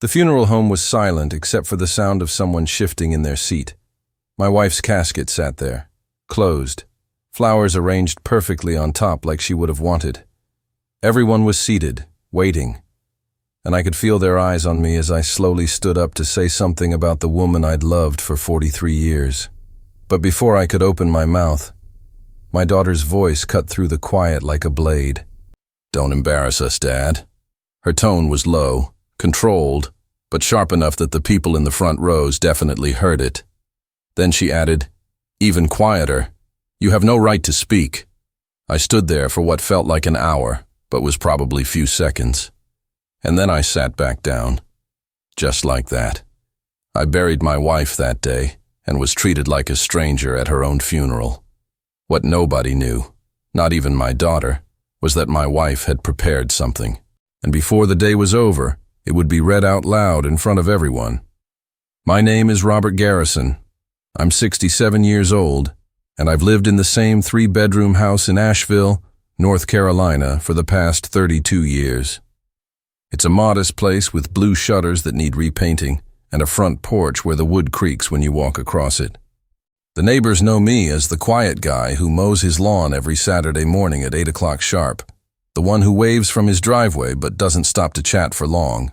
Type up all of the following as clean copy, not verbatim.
The funeral home was silent except for the sound of someone shifting in their seat. My wife's casket sat there, closed, flowers arranged perfectly on top like she would have wanted. Everyone was seated, waiting, and I could feel their eyes on me as I slowly stood up to say something about the woman I'd loved for 43 years. But before I could open my mouth, my daughter's voice cut through the quiet like a blade. "Don't embarrass us, Dad." Her tone was low, controlled, but sharp enough that the people in the front rows definitely heard it. Then she added, even quieter, "You have no right to speak." I stood there for what felt like an hour, but was probably few seconds. And then I sat back down. Just like that. I buried my wife that day and was treated like a stranger at her own funeral. What nobody knew, not even my daughter, was that my wife had prepared something. And before the day was over, it would be read out loud in front of everyone. My name is Robert Garrison. I'm 67 years old, and I've lived in the same 3-bedroom house in Asheville, North Carolina, for the past 32 years. It's a modest place with blue shutters that need repainting and a front porch where the wood creaks when you walk across it. The neighbors know me as the quiet guy who mows his lawn every Saturday morning at 8 o'clock sharp, the one who waves from his driveway but doesn't stop to chat for long.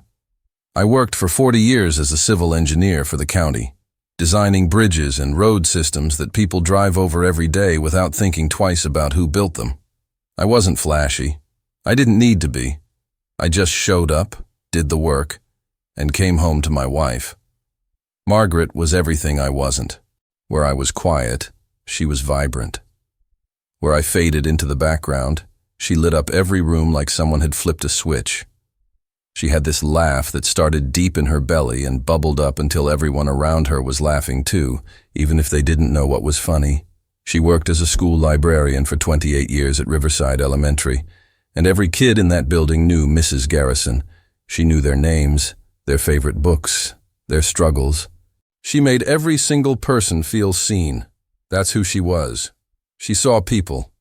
I worked for 40 years as a civil engineer for the county, designing bridges and road systems that people drive over every day without thinking twice about who built them. I wasn't flashy. I didn't need to be. I just showed up, did the work, and came home to my wife. Margaret was everything I wasn't. Where I was quiet, she was vibrant. Where I faded into the background, she lit up every room like someone had flipped a switch. She had this laugh that started deep in her belly and bubbled up until everyone around her was laughing too, even if they didn't know what was funny. She worked as a school librarian for 28 years at Riverside Elementary, and every kid in that building knew Mrs. Garrison. She knew their names, their favorite books, their struggles. She made every single person feel seen. That's who she was. She saw people.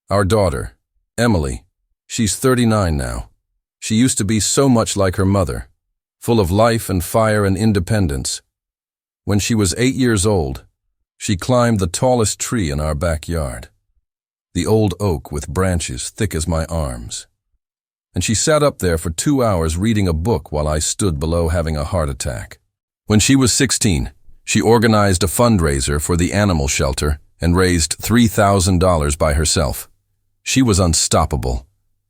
Our daughter, Emily, she's 39 now. She used to be so much like her mother, full of life and fire and independence. When she was 8 years old, she climbed the tallest tree in our backyard, the old oak with branches thick as my arms. And she sat up there for 2 hours reading a book while I stood below having a heart attack. When she was 16, she organized a fundraiser for the animal shelter and raised $3,000 by herself. She was unstoppable.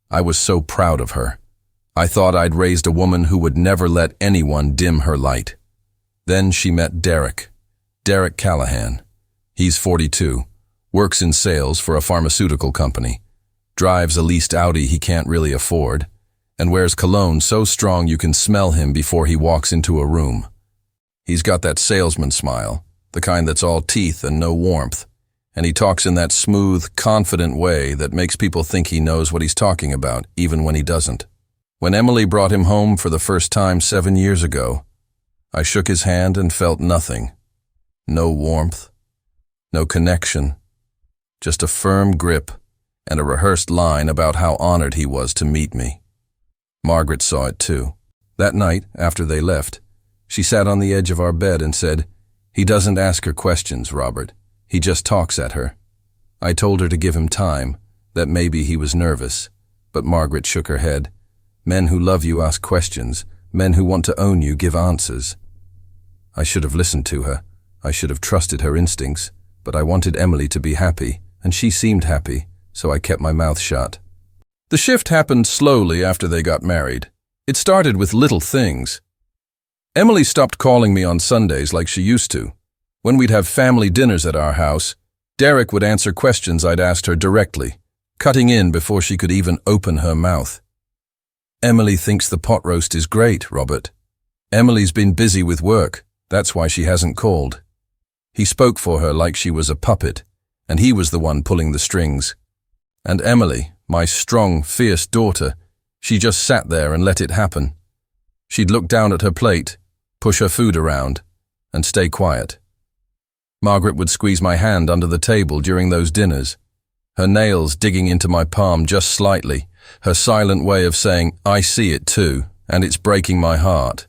I was so proud of her. I thought I'd raised a woman who would never let anyone dim her light. Then she met Derek Callahan. He's 42, works in sales for a pharmaceutical company, drives a leased Audi he can't really afford, and wears cologne so strong you can smell him before he walks into a room. He's got that salesman smile, the kind that's all teeth and no warmth, and he talks in that smooth, confident way that makes people think he knows what he's talking about, even when he doesn't. When Emily brought him home for the first time 7 years ago, I shook his hand and felt nothing. No warmth, no connection, just a firm grip and a rehearsed line about how honored he was to meet me. Margaret saw it too. That night, after they left, she sat on the edge of our bed and said, "He doesn't ask her questions, Robert. He just talks at her." I told her to give him time, that maybe he was nervous, but Margaret shook her head. Men who love you ask questions. Men who want to own you give answers. I should have listened to her. I should have trusted her instincts, but I wanted Emily to be happy, and she seemed happy, so I kept my mouth shut. The shift happened slowly after they got married. It started with little things. Emily stopped calling me on Sundays like she used to. When we'd have family dinners at our house, Derek would answer questions I'd asked her directly, cutting in before she could even open her mouth. "Emily thinks the pot roast is great, Robert. Emily's been busy with work. That's why she hasn't called." He spoke for her like she was a puppet, and he was the one pulling the strings. And Emily, my strong, fierce daughter, she just sat there and let it happen. She'd look down at her plate, push her food around, and stay quiet. Margaret would squeeze my hand under the table during those dinners, her nails digging into my palm just slightly, her silent way of saying, "I see it too, and it's breaking my heart."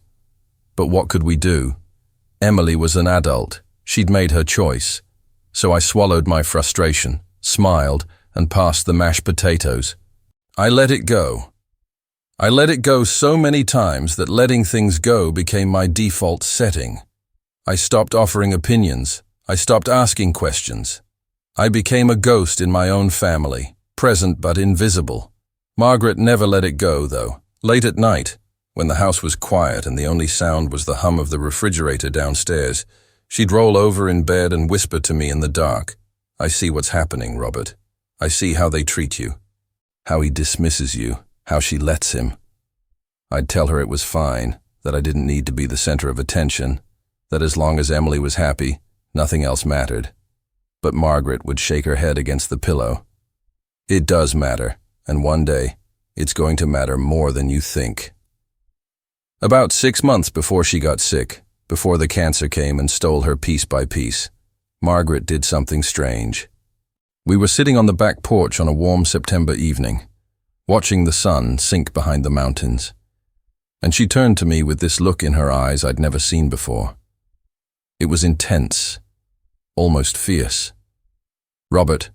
But what could we do? Emily was an adult. She'd made her choice. So I swallowed my frustration, smiled, and passed the mashed potatoes. I let it go. I let it go so many times that letting things go became my default setting. I stopped offering opinions. I stopped asking questions. I became a ghost in my own family, present but invisible. Margaret never let it go, though. Late at night, when the house was quiet and the only sound was the hum of the refrigerator downstairs, she'd roll over in bed and whisper to me in the dark, "I see what's happening, Robert. I see how they treat you, how he dismisses you, how she lets him." I'd tell her it was fine, that I didn't need to be the center of attention, that as long as Emily was happy, nothing else mattered. But Margaret would shake her head against the pillow. "It does matter, and one day, it's going to matter more than you think." About 6 months before she got sick, before the cancer came and stole her piece by piece, Margaret did something strange. We were sitting on the back porch on a warm September evening, watching the sun sink behind the mountains, and she turned to me with this look in her eyes I'd never seen before. It was intense, almost fierce. "Robert,"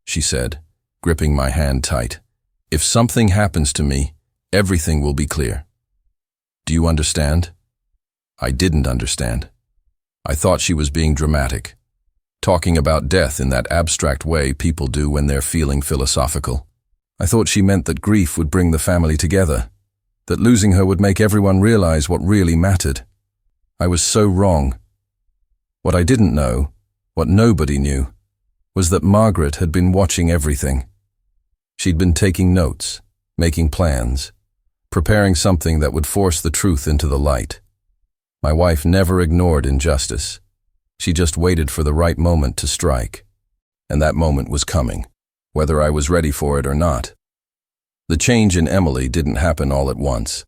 she said, gripping my hand tight, "if something happens to me, everything will be clear. Do you understand?" I didn't understand. I thought she was being dramatic, talking about death in that abstract way people do when they're feeling philosophical. I thought she meant that grief would bring the family together, that losing her would make everyone realize what really mattered. I was so wrong. What I didn't know, what nobody knew, was that Margaret had been watching everything. She'd been taking notes, making plans, preparing something that would force the truth into the light. My wife never ignored injustice. She just waited for the right moment to strike. And that moment was coming, whether I was ready for it or not. The change in Emily didn't happen all at once.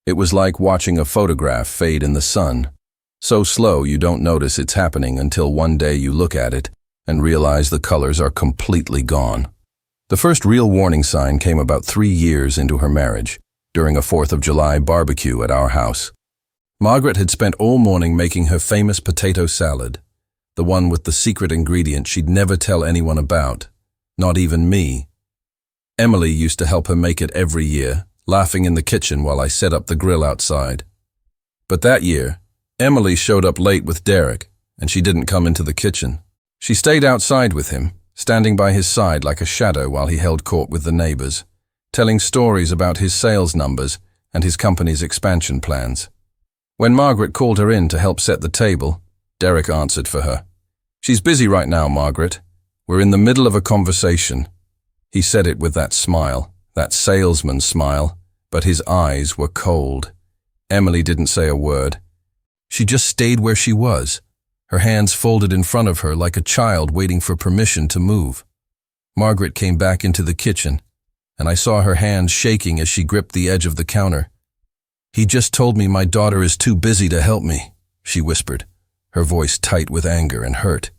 It was like watching a photograph fade in the sun, so slow you don't notice it's happening until one day you look at it and realize the colors are completely gone. The first real warning sign came about 3 years into her marriage, during a 4th of July barbecue at our house. Margaret had spent all morning making her famous potato salad, the one with the secret ingredient she'd never tell anyone about, not even me. Emily used to help her make it every year, laughing in the kitchen while I set up the grill outside. But that year, Emily showed up late with Derek, and she didn't come into the kitchen. She stayed outside with him, standing by his side like a shadow while he held court with the neighbors, telling stories about his sales numbers and his company's expansion plans. When Margaret called her in to help set the table, Derek answered for her. "She's busy right now, Margaret. We're in the middle of a conversation." He said it with that smile, that salesman smile, but his eyes were cold. Emily didn't say a word. She just stayed where she was, her hands folded in front of her like a child waiting for permission to move. Margaret came back into the kitchen, and I saw her hands shaking as she gripped the edge of the counter. "He just told me my daughter is too busy to help me," she whispered, her voice tight with anger and hurt.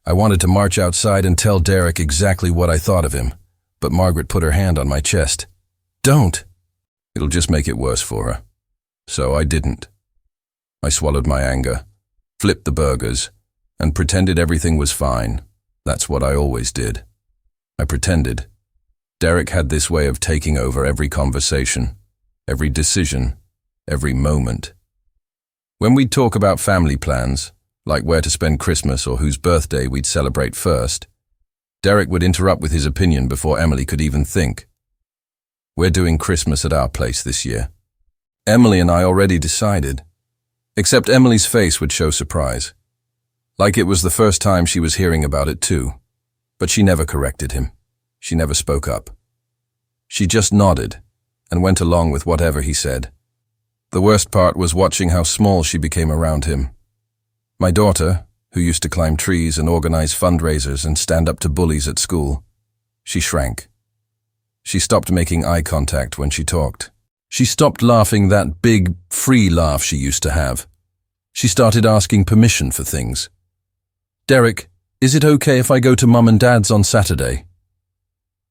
I wanted to march outside and tell Derek exactly what I thought of him, but Margaret put her hand on my chest. "Don't. It'll just make it worse for her." So I didn't. I swallowed my anger, flipped the burgers, and pretended everything was fine. That's what I always did. I pretended. Derek had this way of taking over every conversation, every decision, every moment. When we'd talk about family plans, like where to spend Christmas or whose birthday we'd celebrate first, Derek would interrupt with his opinion before Emily could even think. "We're doing Christmas at our place this year. Emily and I already decided." Except Emily's face would show surprise, like it was the first time she was hearing about it too. But she never corrected him. She never spoke up. She just nodded and went along with whatever he said. The worst part was watching how small she became around him. My daughter, who used to climb trees and organize fundraisers and stand up to bullies at school, she shrank. She stopped making eye contact when she talked. She stopped laughing that big, free laugh she used to have. She started asking permission for things. "Derek, is it okay if I go to Mum and Dad's on Saturday?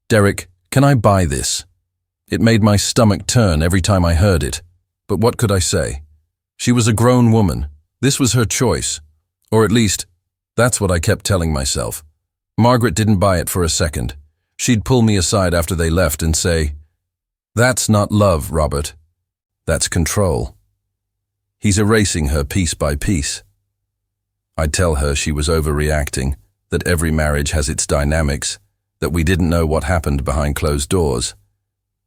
Derek, can I buy this?" It made my stomach turn every time I heard it, but what could I say? She was a grown woman. This was her choice. Or at least, that's what I kept telling myself. Margaret didn't buy it for a second. She'd pull me aside after they left and say, "That's not love, Robert. That's control. He's erasing her piece by piece." I'd tell her she was overreacting, that every marriage has its dynamics, that we didn't know what happened behind closed doors.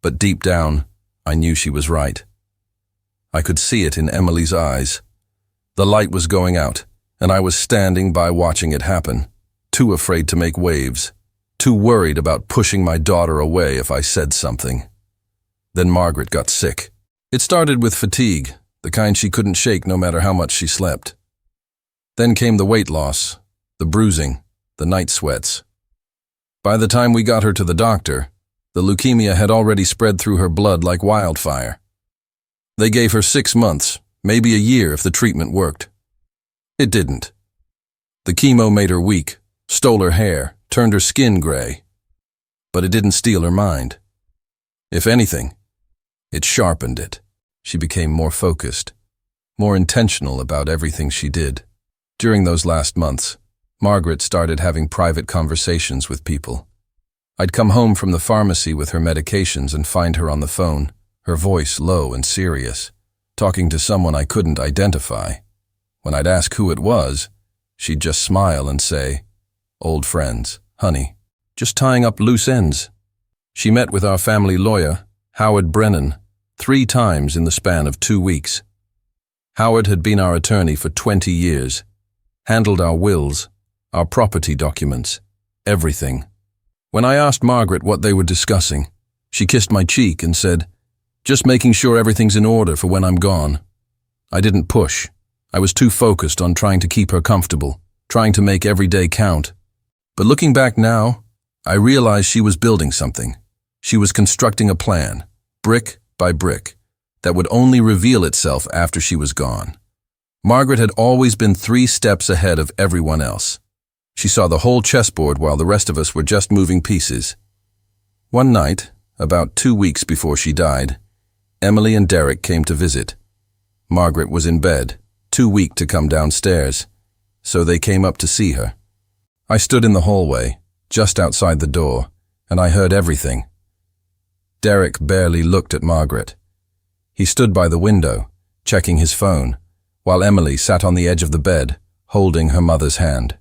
But deep down, I knew she was right. I could see it in Emily's eyes. The light was going out, and I was standing by watching it happen, too afraid to make waves, too worried about pushing my daughter away if I said something. Then Margaret got sick. It started with fatigue, the kind she couldn't shake no matter how much she slept. Then came the weight loss, the bruising, the night sweats. By the time we got her to the doctor, the leukemia had already spread through her blood like wildfire. They gave her 6 months, maybe a year if the treatment worked. It didn't. The chemo made her weak, stole her hair, turned her skin gray. But it didn't steal her mind. If anything, it sharpened it. She became more focused, more intentional about everything she did. During those last months, Margaret started having private conversations with people. I'd come home from the pharmacy with her medications and find her on the phone, her voice low and serious, talking to someone I couldn't identify. When I'd ask who it was, she'd just smile and say, "Old friends, honey, just tying up loose ends." She met with our family lawyer, Howard Brennan, 3 times in the span of 2 weeks. Howard had been our attorney for 20 years, handled our wills, our property documents, everything. When I asked Margaret what they were discussing, she kissed my cheek and said, "Just making sure everything's in order for when I'm gone." I didn't push. I was too focused on trying to keep her comfortable, trying to make every day count. But looking back now, I realized she was building something. She was constructing a plan, brick by brick, that would only reveal itself after she was gone. Margaret had always been 3 steps ahead of everyone else. She saw the whole chessboard while the rest of us were just moving pieces. One night, about 2 weeks before she died, Emily and Derek came to visit. Margaret was in bed, too weak to come downstairs, so they came up to see her. I stood in the hallway, just outside the door, and I heard everything. Derek barely looked at Margaret. He stood by the window, checking his phone, while Emily sat on the edge of the bed, holding her mother's hand.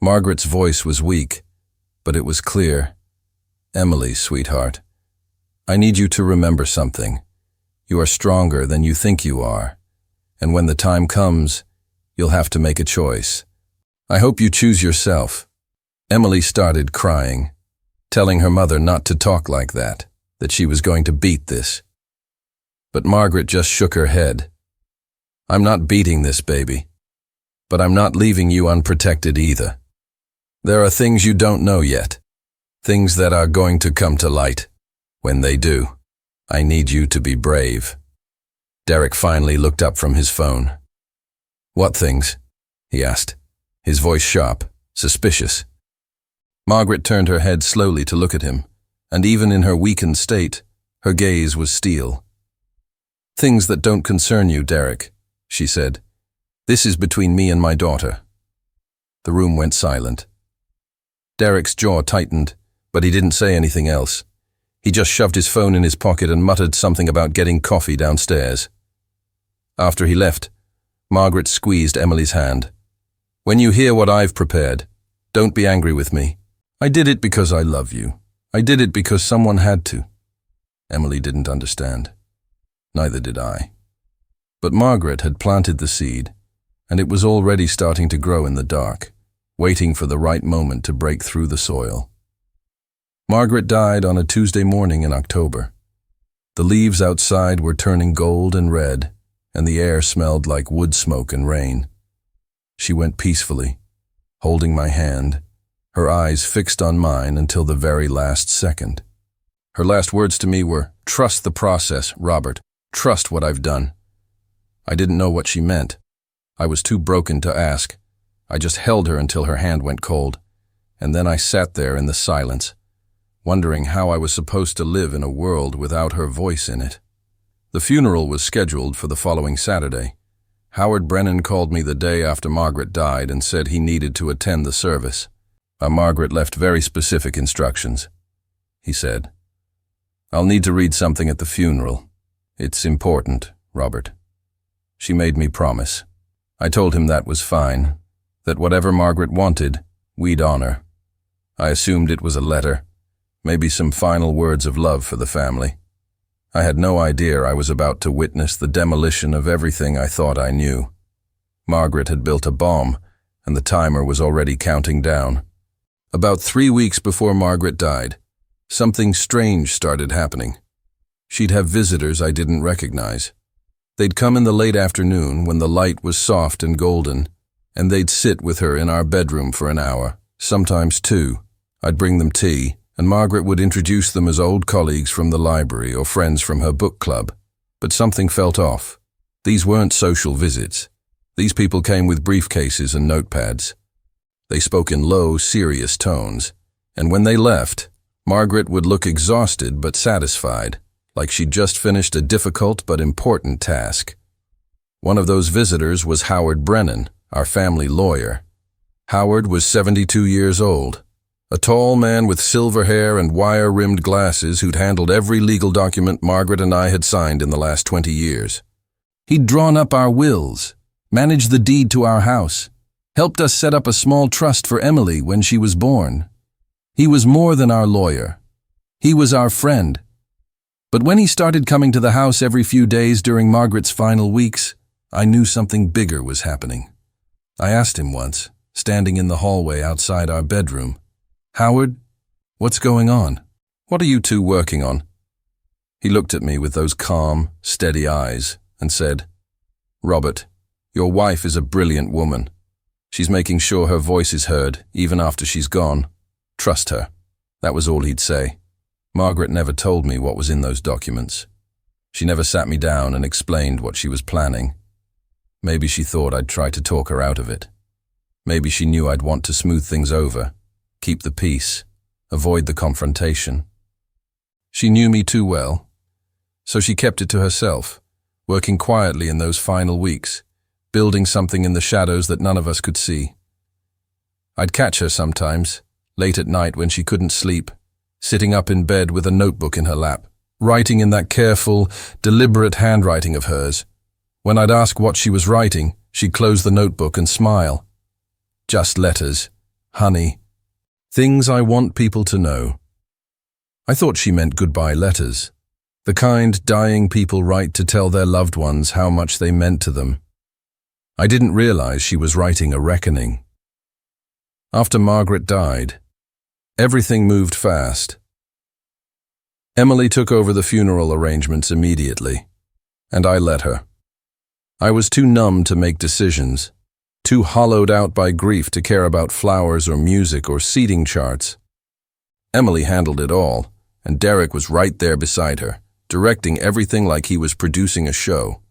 Margaret's voice was weak, but it was clear. "Emily, sweetheart, I need you to remember something. You are stronger than you think you are, and when the time comes, you'll have to make a choice. I hope you choose yourself." Emily started crying, telling her mother not to talk like that she was going to beat this. But Margaret just shook her head. "I'm not beating this, baby, but I'm not leaving you unprotected either. There are things you don't know yet, things that are going to come to light. When they do, I need you to be brave." Derek finally looked up from his phone. "What things?" he asked, his voice sharp, suspicious. Margaret turned her head slowly to look at him, and even in her weakened state, her gaze was steel. "Things that don't concern you, Derek," she said. "This is between me and my daughter." The room went silent. Derek's jaw tightened, but he didn't say anything else. He just shoved his phone in his pocket and muttered something about getting coffee downstairs. After he left, Margaret squeezed Emily's hand. "When you hear what I've prepared, don't be angry with me. I did it because I love you. I did it because someone had to." Emily didn't understand. Neither did I. But Margaret had planted the seed, and it was already starting to grow in the dark, waiting for the right moment to break through the soil. Margaret died on a Tuesday morning in October. The leaves outside were turning gold and red, and the air smelled like wood smoke and rain. She went peacefully, holding my hand, her eyes fixed on mine until the very last second. Her last words to me were, "Trust the process, Robert. Trust what I've done." I didn't know what she meant. I was too broken to ask. I just held her until her hand went cold, and then I sat there in the silence, wondering how I was supposed to live in a world without her voice in it. The funeral was scheduled for the following Saturday. Howard Brennan called me the day after Margaret died and said he needed to attend the service. Margaret left very specific instructions. He said, "I'll need to read something at the funeral. It's important, Robert." She made me promise. I told him that was fine, that whatever Margaret wanted, we'd honor. I assumed it was a letter, maybe some final words of love for the family. I had no idea I was about to witness the demolition of everything I thought I knew. Margaret had built a bomb, and the timer was already counting down. About 3 weeks before Margaret died, something strange started happening. She'd have visitors I didn't recognize. They'd come in the late afternoon when the light was soft and golden, and they'd sit with her in our bedroom for an hour, sometimes 2. I'd bring them tea, and Margaret would introduce them as old colleagues from the library or friends from her book club. But something felt off. These weren't social visits. These people came with briefcases and notepads. They spoke in low, serious tones, and when they left, Margaret would look exhausted but satisfied, like she'd just finished a difficult but important task. One of those visitors was Howard Brennan, our family lawyer. Howard was 72 years old, a tall man with silver hair and wire-rimmed glasses who'd handled every legal document Margaret and I had signed in the last 20 years. He'd drawn up our wills, managed the deed to our house, helped us set up a small trust for Emily when she was born. He was more than our lawyer. He was our friend. But when he started coming to the house every few days during Margaret's final weeks, I knew something bigger was happening. I asked him once, standing in the hallway outside our bedroom, "Howard, what's going on? What are you two working on?" He looked at me with those calm, steady eyes and said, "Robert, your wife is a brilliant woman. She's making sure her voice is heard, even after she's gone. Trust her." That was all he'd say. Margaret never told me what was in those documents. She never sat me down and explained what she was planning. Maybe she thought I'd try to talk her out of it. Maybe she knew I'd want to smooth things over, keep the peace, avoid the confrontation. She knew me too well, so she kept it to herself, working quietly in those final weeks, building something in the shadows that none of us could see. I'd catch her sometimes, late at night when she couldn't sleep, sitting up in bed with a notebook in her lap, writing in that careful, deliberate handwriting of hers. When I'd ask what she was writing, she'd close the notebook and smile. "Just letters, honey. Things I want people to know." I thought she meant goodbye letters, the kind dying people write to tell their loved ones how much they meant to them. I didn't realize she was writing a reckoning. After Margaret died, everything moved fast. Emily took over the funeral arrangements immediately, and I let her. I was too numb to make decisions, too hollowed out by grief to care about flowers or music or seating charts. Emily handled it all, and Derek was right there beside her, directing everything like he was producing a show.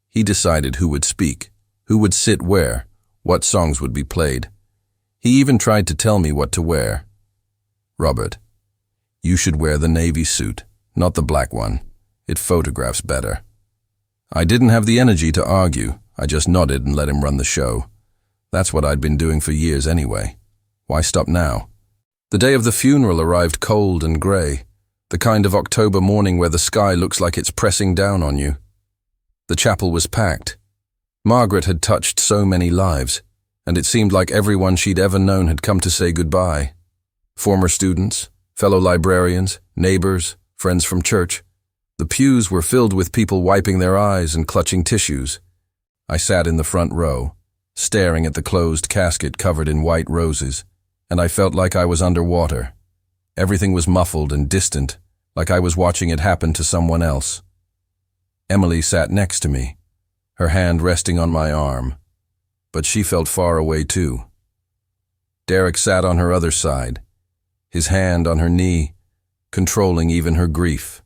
He decided who would speak, who would sit where, what songs would be played. He even tried to tell me what to wear. "Robert, you should wear the navy suit, not the black one. It photographs better." I didn't have the energy to argue. I just nodded and let him run the show. That's what I'd been doing for years anyway. Why stop now? The day of the funeral arrived cold and gray, the kind of October morning where the sky looks like it's pressing down on you. The chapel was packed. Margaret had touched so many lives, and it seemed like everyone she'd ever known had come to say goodbye. Former students, fellow librarians, neighbors, friends from church. The pews were filled with people wiping their eyes and clutching tissues. I sat in the front row, staring at the closed casket covered in white roses, and I felt like I was underwater. Everything was muffled and distant, like I was watching it happen to someone else. Emily sat next to me, her hand resting on my arm, but she felt far away too. Derek sat on her other side, his hand on her knee, controlling even her grief.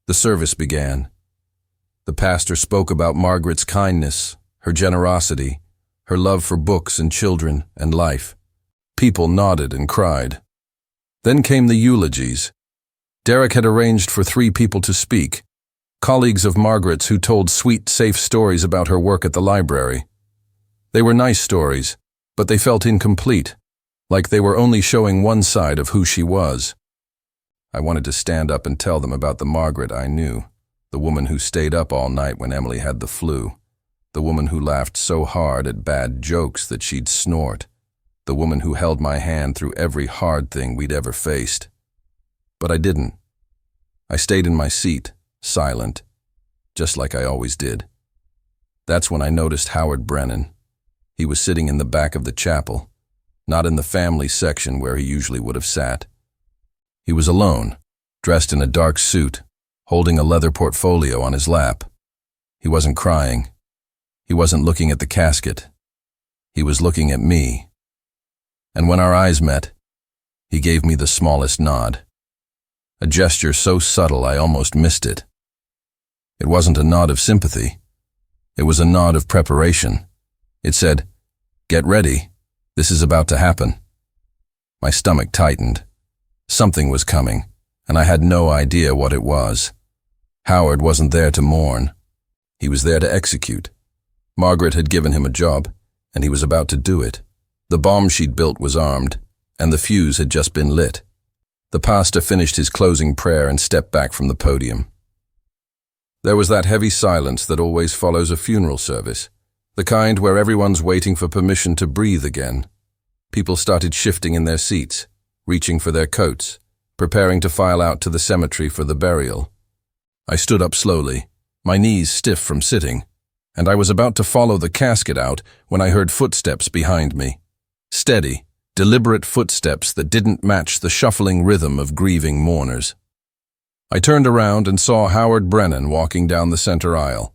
The service began. The pastor spoke about Margaret's kindness, her generosity, her love for books and children and life. People nodded and cried. Then came the eulogies. Derek had arranged for 3 people to speak, colleagues of Margaret's who told sweet, safe stories about her work at the library. They were nice stories, but they felt incomplete, like they were only showing one side of who she was. I wanted to stand up and tell them about the Margaret I knew, the woman who stayed up all night when Emily had the flu, the woman who laughed so hard at bad jokes that she'd snort, the woman who held my hand through every hard thing we'd ever faced. But I didn't. I stayed in my seat, silent, just like I always did. That's when I noticed Howard Brennan. He was sitting in the back of the chapel, not in the family section where he usually would have sat. He was alone, dressed in a dark suit, holding a leather portfolio on his lap. He wasn't crying. He wasn't looking at the casket. He was looking at me. And when our eyes met, he gave me the smallest nod. A gesture so subtle I almost missed it. It wasn't a nod of sympathy. It was a nod of preparation. It said, "Get ready. This is about to happen." My stomach tightened. Something was coming, and I had no idea what it was. Howard wasn't there to mourn. He was there to execute. Margaret had given him a job, and he was about to do it. The bomb she'd built was armed, and the fuse had just been lit. The pastor finished his closing prayer and stepped back from the podium. There was that heavy silence that always follows a funeral service, the kind where everyone's waiting for permission to breathe again. People started shifting in their seats, reaching for their coats, preparing to file out to the cemetery for the burial. I stood up slowly, my knees stiff from sitting, and I was about to follow the casket out when I heard footsteps behind me. Steady, deliberate footsteps that didn't match the shuffling rhythm of grieving mourners. I turned around and saw Howard Brennan walking down the center aisle.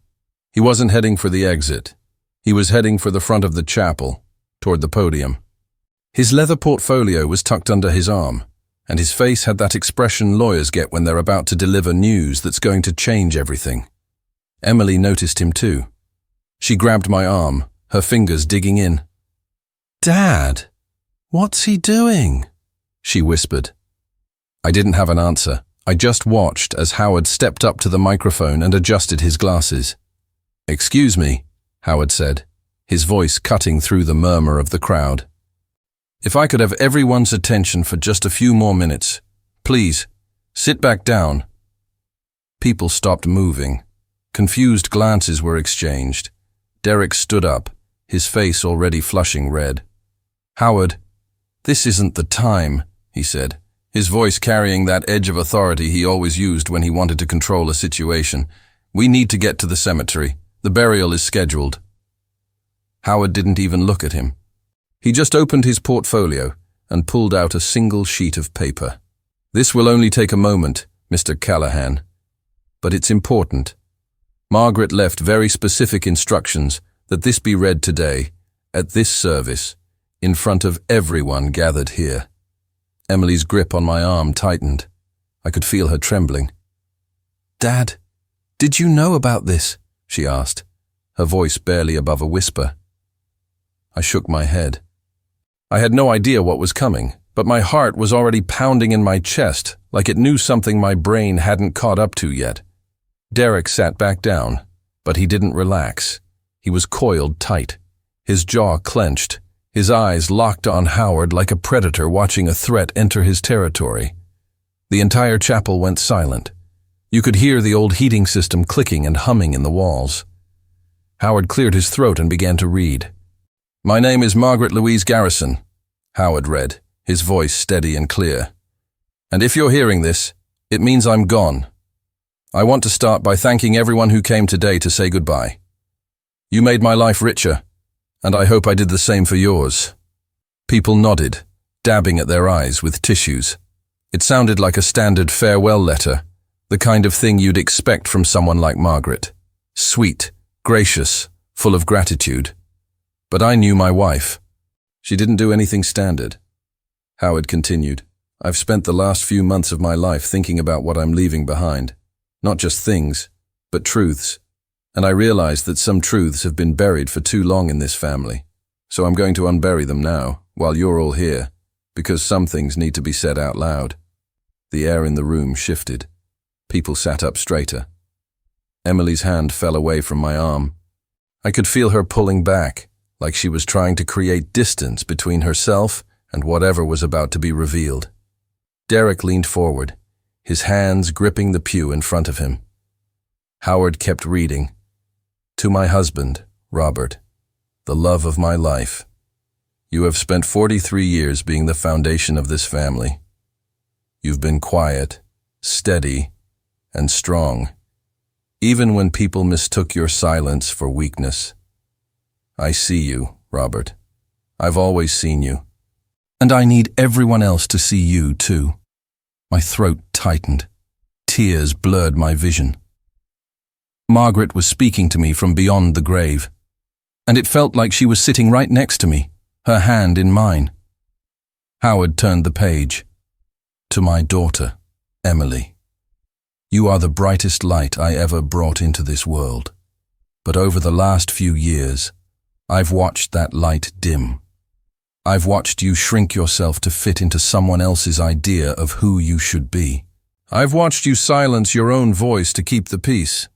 He wasn't heading for the exit. He was heading for the front of the chapel, toward the podium. His leather portfolio was tucked under his arm, and his face had that expression lawyers get when they're about to deliver news that's going to change everything. Emily noticed him too. She grabbed my arm, her fingers digging in. "Dad, what's he doing?" she whispered. I didn't have an answer. I just watched as Howard stepped up to the microphone and adjusted his glasses. "Excuse me," Howard said, his voice cutting through the murmur of the crowd. "If I could have everyone's attention for just a few more minutes, please, sit back down." People stopped moving. Confused glances were exchanged. Derek stood up, his face already flushing red. "Howard, this isn't the time," he said, his voice carrying that edge of authority he always used when he wanted to control a situation. "We need to get to the cemetery. The burial is scheduled." Howard didn't even look at him. He just opened his portfolio and pulled out a single sheet of paper. "This will only take a moment, Mr. Callahan, but it's important. Margaret left very specific instructions that this be read today, at this service, in front of everyone gathered here." Emily's grip on my arm tightened. I could feel her trembling. "Dad, did you know about this?" she asked, her voice barely above a whisper. I shook my head. I had no idea what was coming, but my heart was already pounding in my chest like it knew something my brain hadn't caught up to yet. Derek sat back down, but he didn't relax. He was coiled tight, his jaw clenched, his eyes locked on Howard like a predator watching a threat enter his territory. The entire chapel went silent. You could hear the old heating system clicking and humming in the walls. Howard cleared his throat and began to read. "My name is Margaret Louise Garrison," Howard read, his voice steady and clear. "And if you're hearing this, it means I'm gone. I want to start by thanking everyone who came today to say goodbye. You made my life richer, and I hope I did the same for yours." People nodded, dabbing at their eyes with tissues. It sounded like a standard farewell letter, the kind of thing you'd expect from someone like Margaret. Sweet, gracious, full of gratitude. But I knew my wife. She didn't do anything standard. Howard continued, "I've spent the last few months of my life thinking about what I'm leaving behind. Not just things, but truths. And I realized that some truths have been buried for too long in this family. So I'm going to unbury them now, while you're all here, because some things need to be said out loud." The air in the room shifted. People sat up straighter. Emily's hand fell away from my arm. I could feel her pulling back, like she was trying to create distance between herself and whatever was about to be revealed. Derek leaned forward, his hands gripping the pew in front of him. Howard kept reading. To my husband, Robert, the love of my life. You have spent 43 years being the foundation of this family. You've been quiet, steady, and strong, even when people mistook your silence for weakness. I see you, Robert. I've always seen you. And I need everyone else to see you, too. My throat tightened. Tears blurred my vision. Margaret was speaking to me from beyond the grave, and it felt like she was sitting right next to me, her hand in mine. Howard turned the page. To my daughter, Emily. You are the brightest light I ever brought into this world. But over the last few years, I've watched that light dim. I've watched you shrink yourself to fit into someone else's idea of who you should be. I've watched you silence your own voice to keep the peace.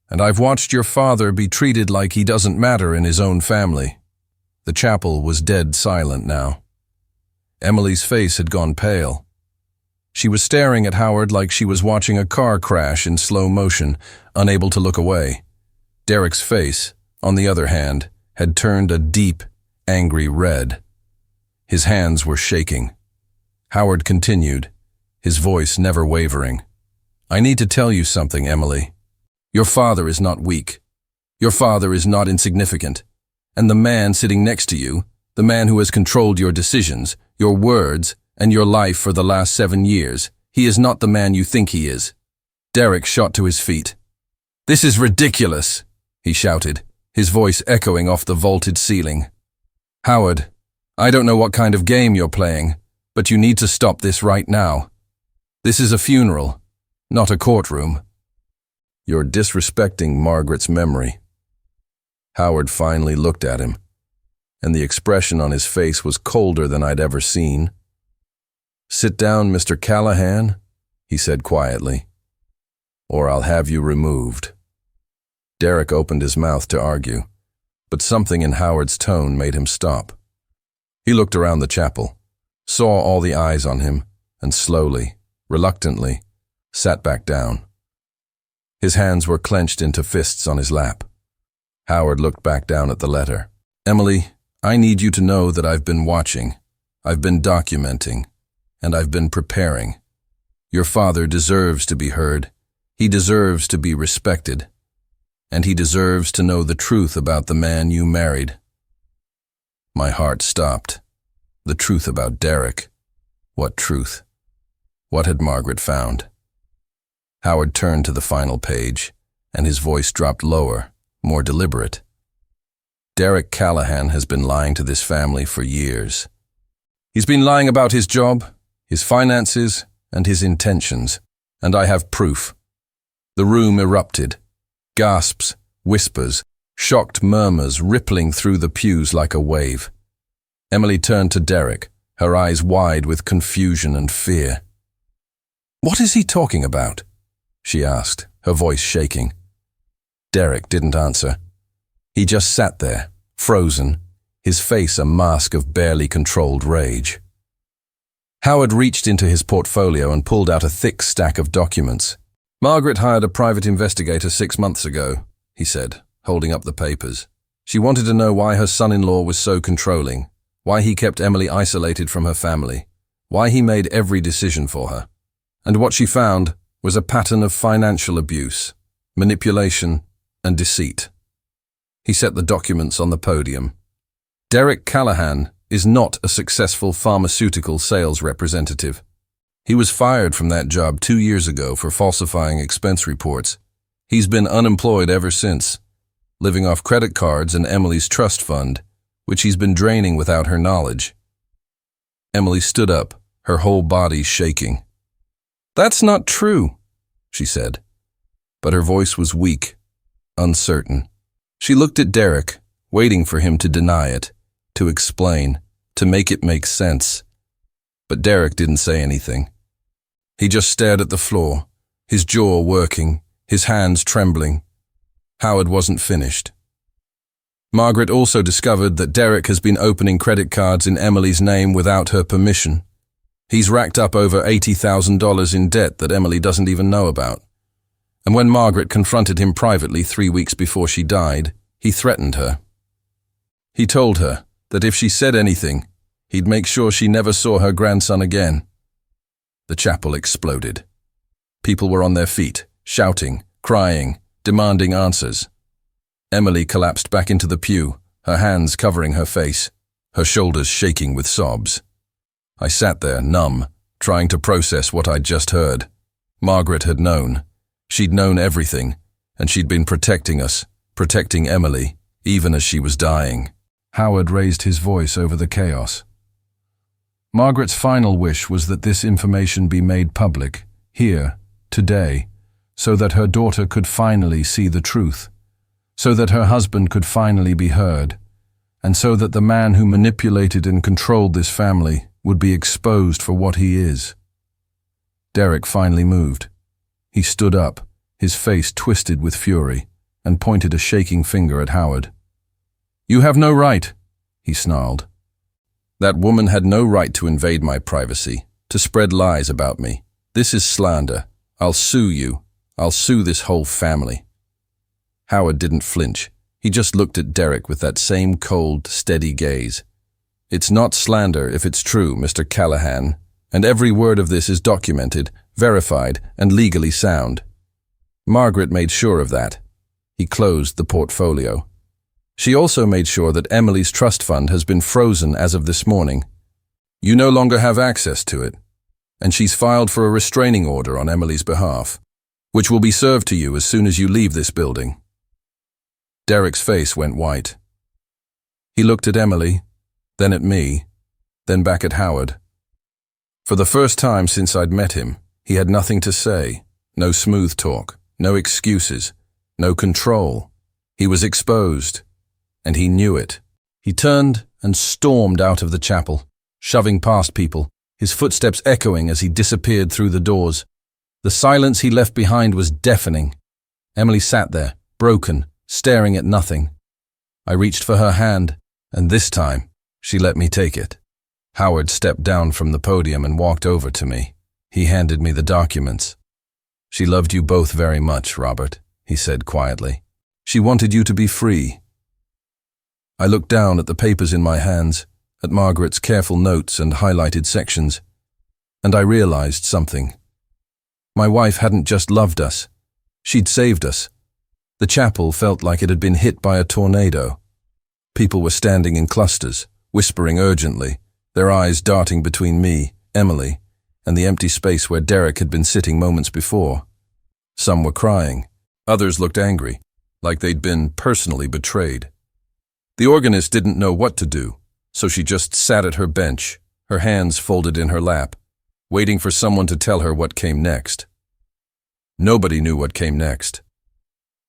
And I've watched your father be treated like he doesn't matter in his own family. The chapel was dead silent now. Emily's face had gone pale. She was staring at Howard like she was watching a car crash in slow motion, unable to look away. Derek's face, on the other hand, had turned a deep, angry red. His hands were shaking. Howard continued, his voice never wavering. I need to tell you something, Emily. Your father is not weak. Your father is not insignificant. And the man sitting next to you, the man who has controlled your decisions, your words, and your life for the last 7 years, he is not the man you think he is. Derek shot to his feet. This is ridiculous, he shouted, his voice echoing off the vaulted ceiling. Howard, I don't know what kind of game you're playing, but you need to stop this right now. This is a funeral, not a courtroom. You're disrespecting Margaret's memory. Howard finally looked at him, and the expression on his face was colder than I'd ever seen. Sit down, Mr. Callahan, he said quietly, or I'll have you removed. Derek opened his mouth to argue, but something in Howard's tone made him stop. He looked around the chapel, saw all the eyes on him, and slowly, reluctantly, sat back down. His hands were clenched into fists on his lap. Howard looked back down at the letter. Emily, I need you to know that I've been watching, I've been documenting, and I've been preparing. Your father deserves to be heard. He deserves to be respected. And he deserves to know the truth about the man you married. My heart stopped. The truth about Derek. What truth? What had Margaret found? Howard turned to the final page, and his voice dropped lower, more deliberate. Derek Callahan has been lying to this family for years. He's been lying about his job, his finances, and his intentions, and I have proof. The room erupted. Gasps, whispers, shocked murmurs rippling through the pews like a wave. Emily turned to Derek, her eyes wide with confusion and fear. What is he talking about? She asked, her voice shaking. Derek didn't answer. He just sat there, frozen, his face a mask of barely controlled rage. Howard reached into his portfolio and pulled out a thick stack of documents. Margaret hired a private investigator 6 months ago, he said, holding up the papers. She wanted to know why her son-in-law was so controlling, why he kept Emily isolated from her family, why he made every decision for her. And what she found was a pattern of financial abuse, manipulation, and deceit. He set the documents on the podium. Derek Callahan is not a successful pharmaceutical sales representative. He was fired from that job 2 years ago for falsifying expense reports. He's been unemployed ever since, living off credit cards and Emily's trust fund, which he's been draining without her knowledge. Emily stood up, her whole body shaking. That's not true, she said, but her voice was weak, uncertain. She looked at Derek, waiting for him to deny it, to explain, to make it make sense. But Derek didn't say anything. He just stared at the floor, his jaw working, his hands trembling. Howard wasn't finished. Margaret also discovered that Derek has been opening credit cards in Emily's name without her permission. He's racked up over $80,000 in debt that Emily doesn't even know about. And when Margaret confronted him privately 3 weeks before she died, he threatened her. He told her that if she said anything, he'd make sure she never saw her grandson again. The chapel exploded. People were on their feet, shouting, crying, demanding answers. Emily collapsed back into the pew, her hands covering her face, her shoulders shaking with sobs. I sat there, numb, trying to process what I'd just heard. Margaret had known. She'd known everything, and she'd been protecting us, protecting Emily, even as she was dying. Howard raised his voice over the chaos. Margaret's final wish was that this information be made public, here, today, so that her daughter could finally see the truth, so that her husband could finally be heard, and so that the man who manipulated and controlled this family would be exposed for what he is. Derek finally moved. He stood up, his face twisted with fury, and pointed a shaking finger at Howard. "You have no right," he snarled. "That woman had no right to invade my privacy, to spread lies about me. This is slander. I'll sue you. I'll sue this whole family." Howard didn't flinch. He just looked at Derek with that same cold, steady gaze. "It's not slander if it's true, Mr. Callahan, and every word of this is documented, verified, and legally sound." Margaret made sure of that. He closed the portfolio. She also made sure that Emily's trust fund has been frozen as of this morning. You no longer have access to it, and she's filed for a restraining order on Emily's behalf, which will be served to you as soon as you leave this building. Derek's face went white. He looked at Emily, then at me, then back at Howard. For the first time since I'd met him, he had nothing to say, no smooth talk, no excuses, no control. He was exposed, and he knew it. He turned and stormed out of the chapel, shoving past people, his footsteps echoing as he disappeared through the doors. The silence he left behind was deafening. Emily sat there, broken, staring at nothing. I reached for her hand, and this time, she let me take it. Howard stepped down from the podium and walked over to me. He handed me the documents. "She loved you both very much, Robert," he said quietly. "She wanted you to be free." I looked down at the papers in my hands, at Margaret's careful notes and highlighted sections, and I realized something. My wife hadn't just loved us. She'd saved us. The chapel felt like it had been hit by a tornado. People were standing in clusters, whispering urgently, their eyes darting between me, Emily, and the empty space where Derek had been sitting moments before. Some were crying. Others looked angry, like they'd been personally betrayed. The organist didn't know what to do, so she just sat at her bench, her hands folded in her lap, waiting for someone to tell her what came next. Nobody knew what came next.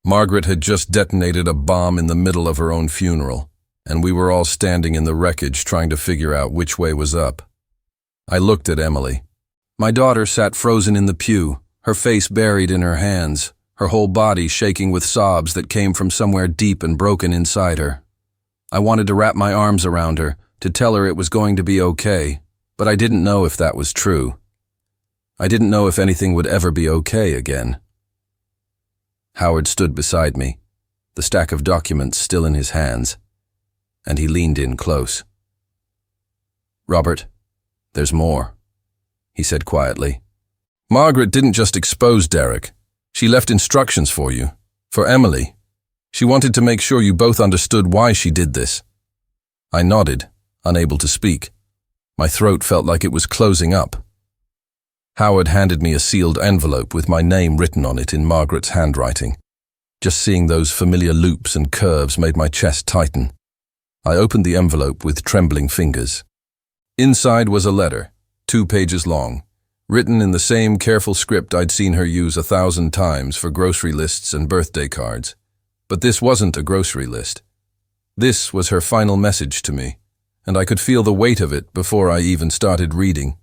Margaret had just detonated a bomb in the middle of her own funeral, and we were all standing in the wreckage trying to figure out which way was up. I looked at Emily. My daughter sat frozen in the pew, her face buried in her hands, her whole body shaking with sobs that came from somewhere deep and broken inside her. I wanted to wrap my arms around her, to tell her it was going to be okay, but I didn't know if that was true. I didn't know if anything would ever be okay again. Howard stood beside me, the stack of documents still in his hands, and he leaned in close. "Robert, there's more," he said quietly. "Margaret didn't just expose Derek. She left instructions for you, for Emily. She wanted to make sure you both understood why she did this." I nodded, unable to speak. My throat felt like it was closing up. Howard handed me a sealed envelope with my name written on it in Margaret's handwriting. Just seeing those familiar loops and curves made my chest tighten. I opened the envelope with trembling fingers. Inside was a letter, 2 pages long, written in the same careful script I'd seen her use 1,000 times for grocery lists and birthday cards. But this wasn't a grocery list. This was her final message to me, and I could feel the weight of it before I even started reading.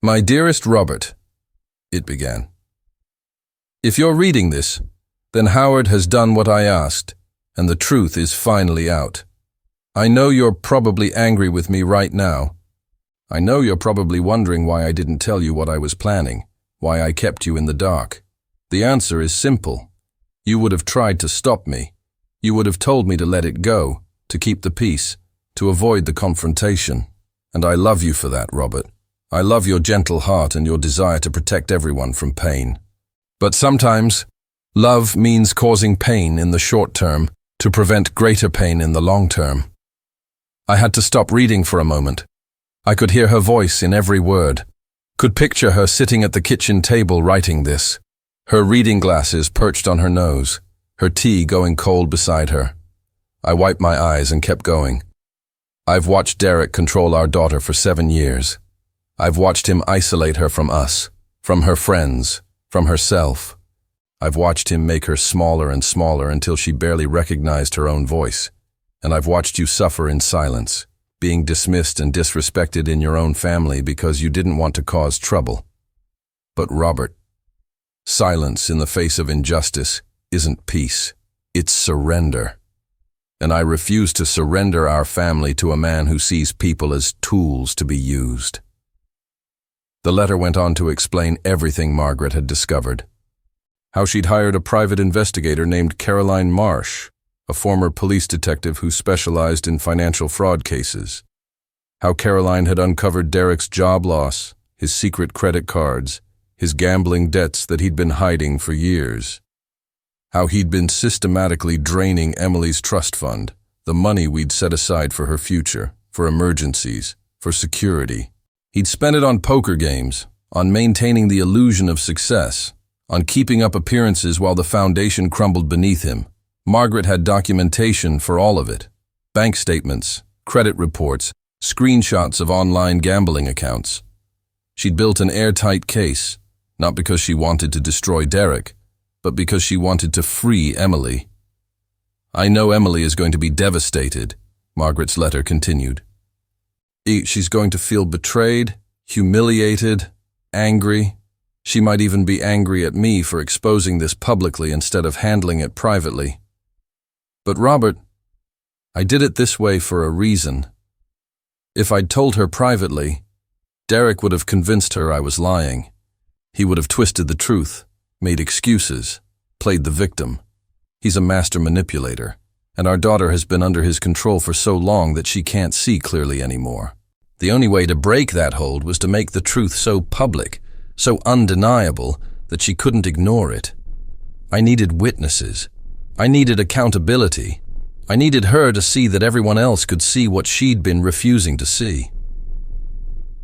"My dearest Robert," it began. If you're reading this, then Howard has done what I asked, and the truth is finally out. I know you're probably angry with me right now. I know you're probably wondering why I didn't tell you what I was planning, why I kept you in the dark. The answer is simple. You would have tried to stop me. You would have told me to let it go, to keep the peace, to avoid the confrontation. And I love you for that, Robert. I love your gentle heart and your desire to protect everyone from pain. But sometimes, love means causing pain in the short term to prevent greater pain in the long term. I had to stop reading for a moment. I could hear her voice in every word, could picture her sitting at the kitchen table writing this, her reading glasses perched on her nose, her tea going cold beside her. I wiped my eyes and kept going. I've watched Derek control our daughter for 7 years. I've watched him isolate her from us, from her friends, from herself. I've watched him make her smaller and smaller until she barely recognized her own voice. And I've watched you suffer in silence, being dismissed and disrespected in your own family because you didn't want to cause trouble. But Robert, silence in the face of injustice isn't peace, it's surrender. And I refuse to surrender our family to a man who sees people as tools to be used. The letter went on to explain everything Margaret had discovered. How she'd hired a private investigator named Caroline Marsh, a former police detective who specialized in financial fraud cases. How Caroline had uncovered Derek's job loss, his secret credit cards, his gambling debts that he'd been hiding for years. How he'd been systematically draining Emily's trust fund, the money we'd set aside for her future, for emergencies, for security. He'd spent it on poker games, on maintaining the illusion of success, on keeping up appearances while the foundation crumbled beneath him. Margaret had documentation for all of it. Bank statements, credit reports, screenshots of online gambling accounts. She'd built an airtight case, not because she wanted to destroy Derek, but because she wanted to free Emily. I know Emily is going to be devastated, Margaret's letter continued. She's going to feel betrayed, humiliated, angry. She might even be angry at me for exposing this publicly instead of handling it privately. But Robert, I did it this way for a reason. If I'd told her privately, Derek would have convinced her I was lying. He would have twisted the truth, made excuses, played the victim. He's a master manipulator, and our daughter has been under his control for so long that she can't see clearly anymore. The only way to break that hold was to make the truth so public, so undeniable, that she couldn't ignore it. I needed witnesses. I needed accountability. I needed her to see that everyone else could see what she'd been refusing to see.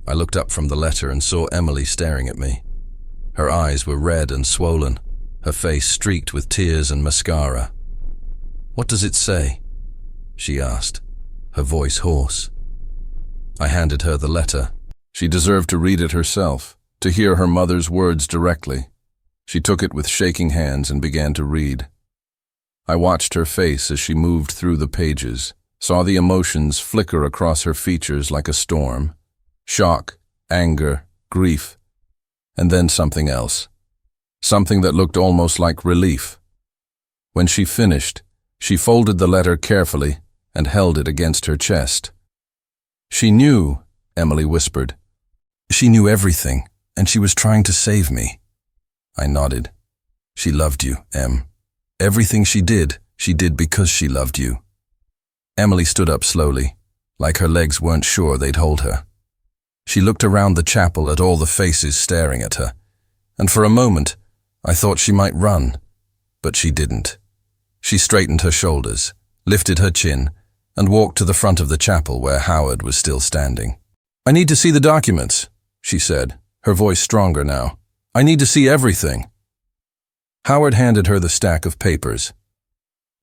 I looked up from the letter and saw Emily staring at me. Her eyes were red and swollen, her face streaked with tears and mascara. "What does it say?" she asked, her voice hoarse. I handed her the letter. She deserved to read it herself, to hear her mother's words directly. She took it with shaking hands and began to read. I watched her face as she moved through the pages, saw the emotions flicker across her features like a storm. Shock, anger, grief, and then something else. Something that looked almost like relief. When she finished, she folded the letter carefully and held it against her chest. "She knew," Emily whispered. "She knew everything, and she was trying to save me." I nodded. "She loved you, Em. Everything she did because she loved you." Emily stood up slowly, like her legs weren't sure they'd hold her. She looked around the chapel at all the faces staring at her, and for a moment, I thought she might run, but she didn't. She straightened her shoulders, lifted her chin, and walked to the front of the chapel where Howard was still standing. "I need to see the documents," she said, her voice stronger now. "I need to see everything." Howard handed her the stack of papers.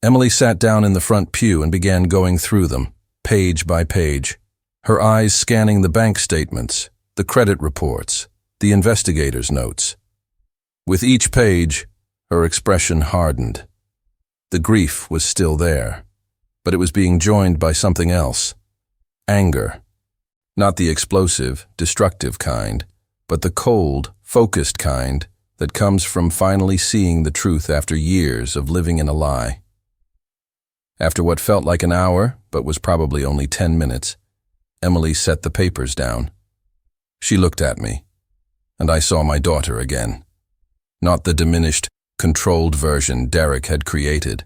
Emily sat down in the front pew and began going through them, page by page, her eyes scanning the bank statements, the credit reports, the investigator's notes. With each page, her expression hardened. The grief was still there, but it was being joined by something else. Anger. Not the explosive, destructive kind, but the cold, focused kind that comes from finally seeing the truth after years of living in a lie. After what felt like an hour, but was probably only 10 minutes, Emily set the papers down. She looked at me, and I saw my daughter again. Not the diminished, controlled version Derek had created,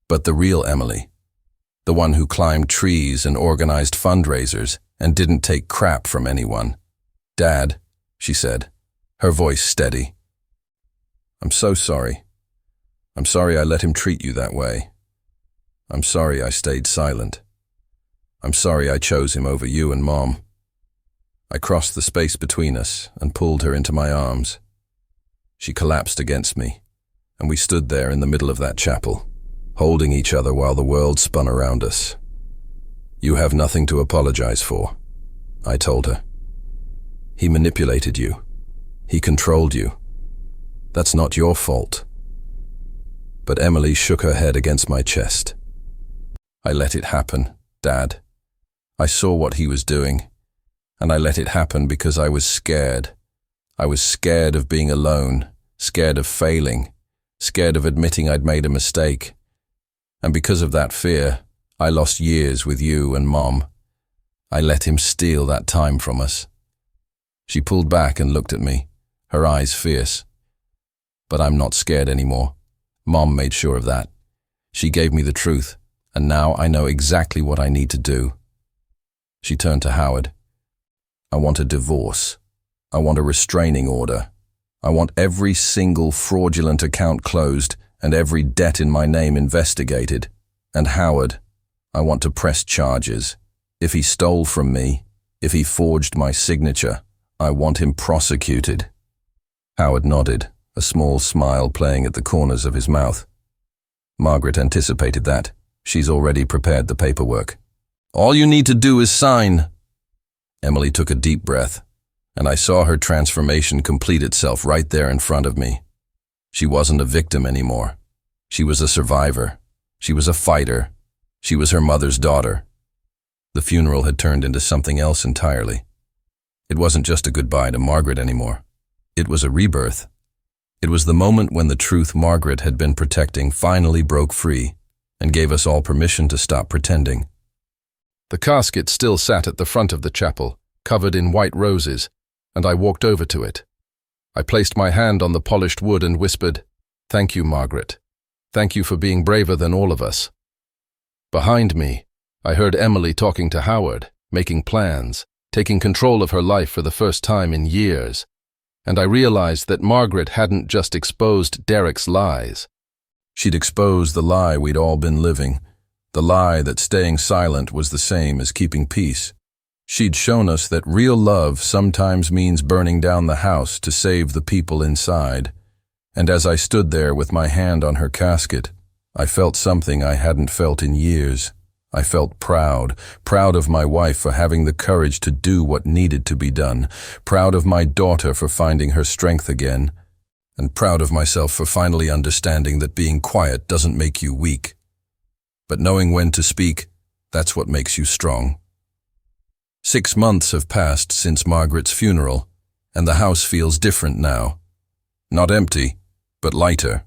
but the real Emily. The one who climbed trees and organized fundraisers and didn't take crap from anyone. "Dad," she said, her voice steady. "I'm so sorry. I'm sorry I let him treat you that way. I'm sorry I stayed silent. I'm sorry I chose him over you and Mom." I crossed the space between us and pulled her into my arms. She collapsed against me, and we stood there in the middle of that chapel, holding each other while the world spun around us. "You have nothing to apologize for," I told her. "He manipulated you. He controlled you. That's not your fault." But Emily shook her head against my chest. "I let it happen, Dad. I saw what he was doing, and I let it happen because I was scared. I was scared of being alone, scared of failing, scared of admitting I'd made a mistake. And because of that fear, I lost years with you and Mom. I let him steal that time from us." She pulled back and looked at me, her eyes fierce. "But I'm not scared anymore. Mom made sure of that. She gave me the truth, and now I know exactly what I need to do." She turned to Howard. "I want a divorce. I want a restraining order. I want every single fraudulent account closed and every debt in my name investigated. And Howard, I want to press charges. If he stole from me, if he forged my signature, I want him prosecuted." Howard nodded, a small smile playing at the corners of his mouth. "Margaret anticipated that. She's already prepared the paperwork. All you need to do is sign." Emily took a deep breath, and I saw her transformation complete itself right there in front of me. She wasn't a victim anymore. She was a survivor. She was a fighter. She was her mother's daughter. The funeral had turned into something else entirely. It wasn't just a goodbye to Margaret anymore. It was a rebirth. It was the moment when the truth Margaret had been protecting finally broke free and gave us all permission to stop pretending. The casket still sat at the front of the chapel, covered in white roses, and I walked over to it. I placed my hand on the polished wood and whispered, "Thank you, Margaret. Thank you for being braver than all of us." Behind me, I heard Emily talking to Howard, making plans, taking control of her life for the first time in years. And I realized that Margaret hadn't just exposed Derek's lies. She'd exposed the lie we'd all been living, the lie that staying silent was the same as keeping peace. She'd shown us that real love sometimes means burning down the house to save the people inside. And as I stood there with my hand on her casket, I felt something I hadn't felt in years. I felt proud of my wife for having the courage to do what needed to be done, proud of my daughter for finding her strength again, and proud of myself for finally understanding that being quiet doesn't make you weak. But knowing when to speak, that's what makes you strong. 6 months have passed since Margaret's funeral, and the house feels different now. Not empty, but lighter,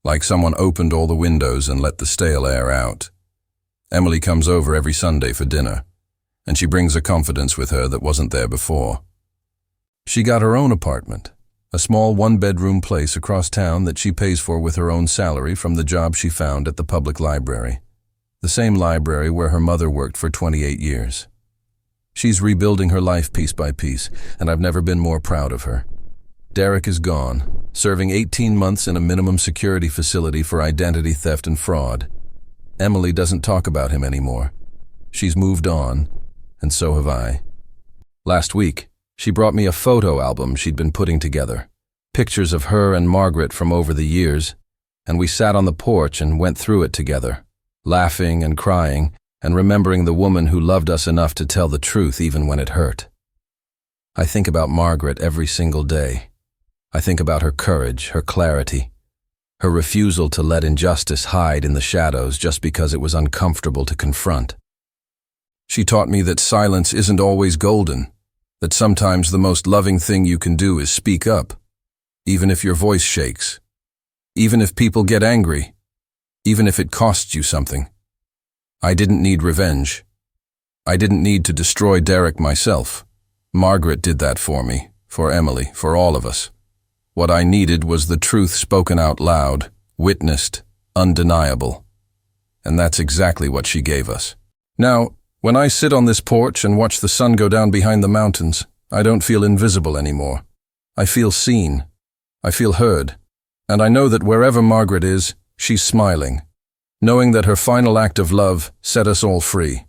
like someone opened all the windows and let the stale air out. Emily comes over every Sunday for dinner, and she brings a confidence with her that wasn't there before. She got her own apartment, a small one-bedroom place across town that she pays for with her own salary from the job she found at the public library, the same library where her mother worked for 28 years. She's rebuilding her life piece by piece, and I've never been more proud of her. Derek is gone, serving 18 months in a minimum security facility for identity theft and fraud. Emily doesn't talk about him anymore. She's moved on, and so have I. Last week, she brought me a photo album she'd been putting together, pictures of her and Margaret from over the years, and we sat on the porch and went through it together, laughing and crying, and remembering the woman who loved us enough to tell the truth even when it hurt. I think about Margaret every single day. I think about her courage, her clarity, her refusal to let injustice hide in the shadows just because it was uncomfortable to confront. She taught me that silence isn't always golden, that sometimes the most loving thing you can do is speak up, even if your voice shakes, even if people get angry, even if it costs you something. I didn't need revenge. I didn't need to destroy Derek myself. Margaret did that for me, for Emily, for all of us. What I needed was the truth spoken out loud, witnessed, undeniable. And that's exactly what she gave us. Now, when I sit on this porch and watch the sun go down behind the mountains, I don't feel invisible anymore. I feel seen. I feel heard. And I know that wherever Margaret is, she's smiling, knowing that her final act of love set us all free.